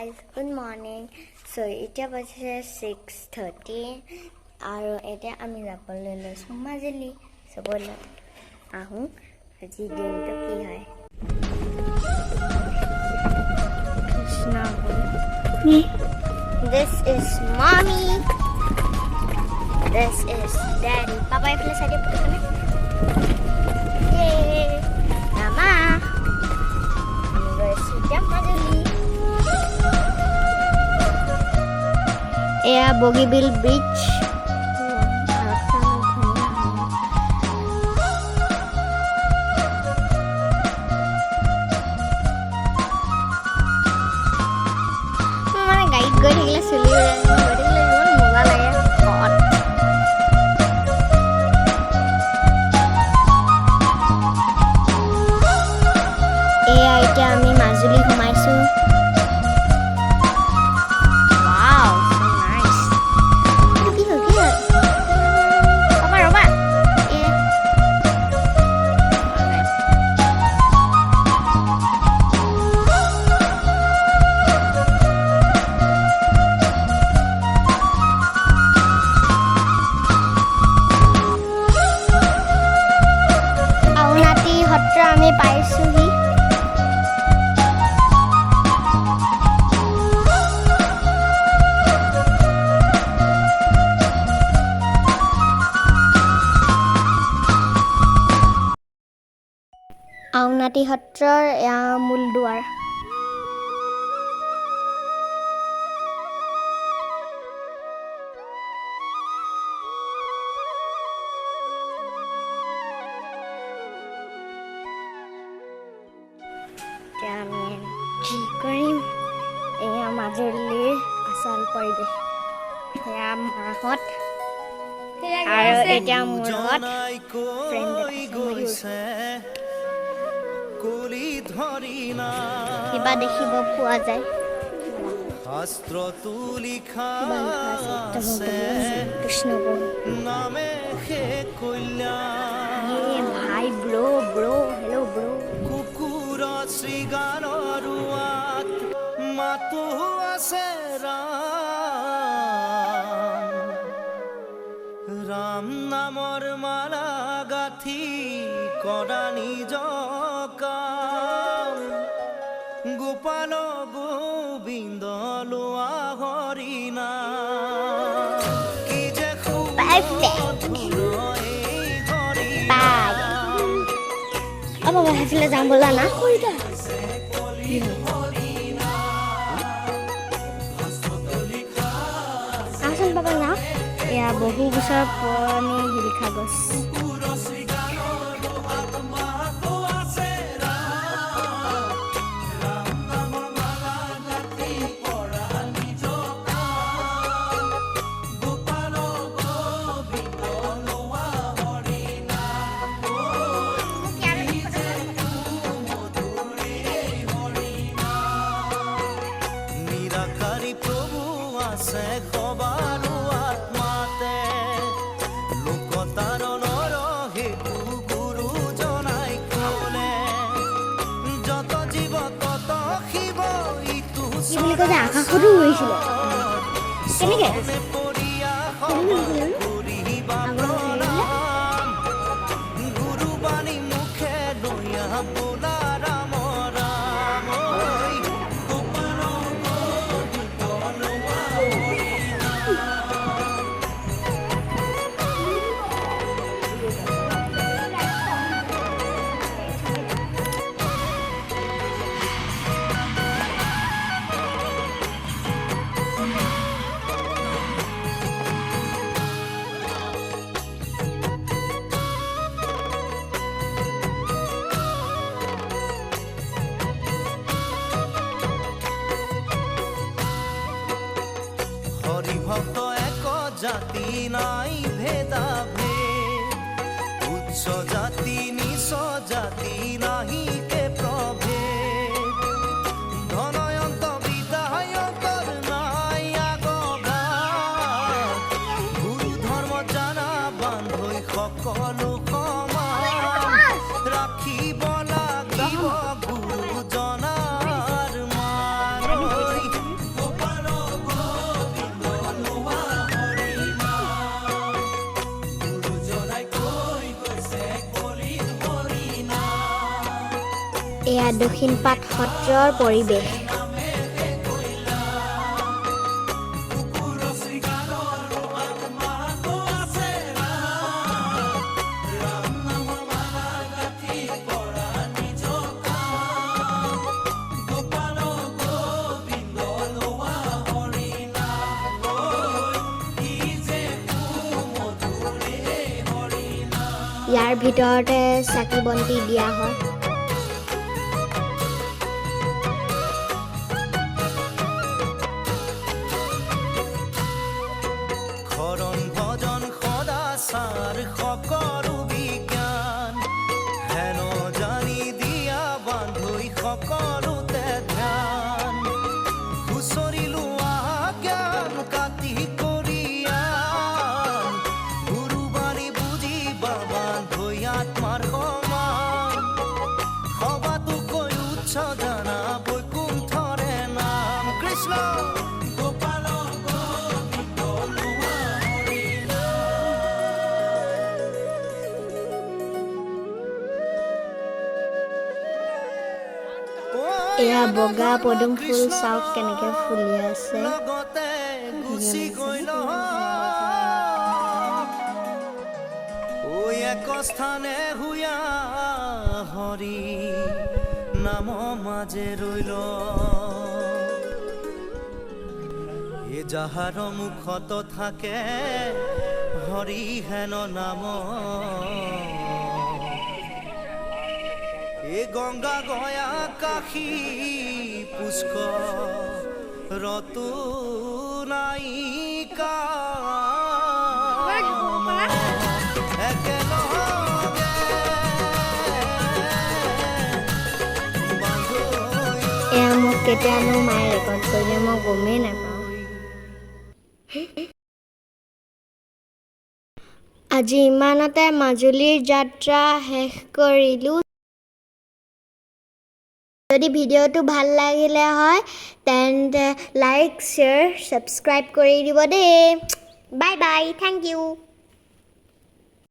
guys, good morning. So এতিয়া বাজে 6:30 আৰু এতিয়া আমি যাবলৈ লৈছো মাজুলী সবলে আহো আজি দিনটো কি হয় Krishna This is mommy. This is daddy. Papa ifle side put kane. Yay. Mama. I'm going to jump Majuli. Yeah, Bogeybill Beach. Guide go thikile suli go thikile mon moza lage hot aita ami Majuli khumaisu wow so nice ki papa roba আমি পাইছোহি আউনাতি সত্ৰৰ মূল দুৱাৰ আমি কি কৰিম এয়া মাজুলীৰ আচল পৰিৱেশ এয়া মাহত আৰু এতিয়া মোৰ লগত ফ্ৰেণ্ড গৈছে কিবা দেখিব পোৱা যায় শাস্ত্ৰটো লিখা আছে কৃষ্ণ নামে হে কল্যাণ ভাই ব্ৰো হেল্ল' ব্ৰো শ্ৰীগানৰুৱাত মাতো আছে ৰাম নামৰ মালা গাথি কৰা নিজ কাম গোপাল গোবিন্দ লোৱা হৰিনা কি যে বাবা হাসিলে যাম বলা না আসুন বাবা না এয়া বহু বছৰ পুৰণি শিলিখা গছ আকাশতো উৰিছিল কেনেকে গুৰুবাণী মুখে দয়া বোলা ৰাম ৰাম ভক্ত এক জাতি নাই ভেদা ভেদ উচ্চ জাতি নিচ জাতি নাহি কে প্ৰভেদ ধনয়ন্ত বিদায়কৰ নাই আগগাত গুৰু ধৰ্ম জানা বান্ধৈ সকলো সমান ৰাখিব লাগিব গুৰু জনাৰ মান এয়া দক্ষিণপাট সত্ৰৰ পৰিৱেশ। ইয়াৰ ভিতৰতে চাকি বন্তি দিয়া হয়। শৰণ ভজন সদাচাৰ সকলো বিজ্ঞান হেন জানি দিয়া বান্ধৈ সকলোতে ধ্যান হুঁচৰি লোৱা জ্ঞান কাটি কৰিয়ান গুৰুবাৰী বুজি বান্ধৈ আত্মাৰ সমান সবাতোকৈ উচ্চ জানা বৈকুণ্ঠৰে নাম কৃষ্ণ এয়া বগা পদুম ফুল চাওক কেনেকে ফুলি আছে। লগতে গুচি গ'ল ঐ এক স্থানে হুয়া হৰি নাম মাজে ৰৈল এ যাহাৰ মুখত থাকে হৰি হেন নাম এ গংগা গয়া কাশী পুষ্কৰ ৰতু নায়িকা একেলগে এয়া মোক কেতিয়ানো মায়ে ৰেকৰ্ড কৰিলে মই গমেই নাপাওঁ। আজি ইমানতে মাজুলীৰ যাত্ৰা শেষ কৰিলোঁ। যদি ভিডিঅ'টো ভাল লাগিলে হয় তেন্তে লাইক শ্বেয়াৰ ছাবস্ক্ৰাইব কৰি দিব দেই। Bye bye, thank U.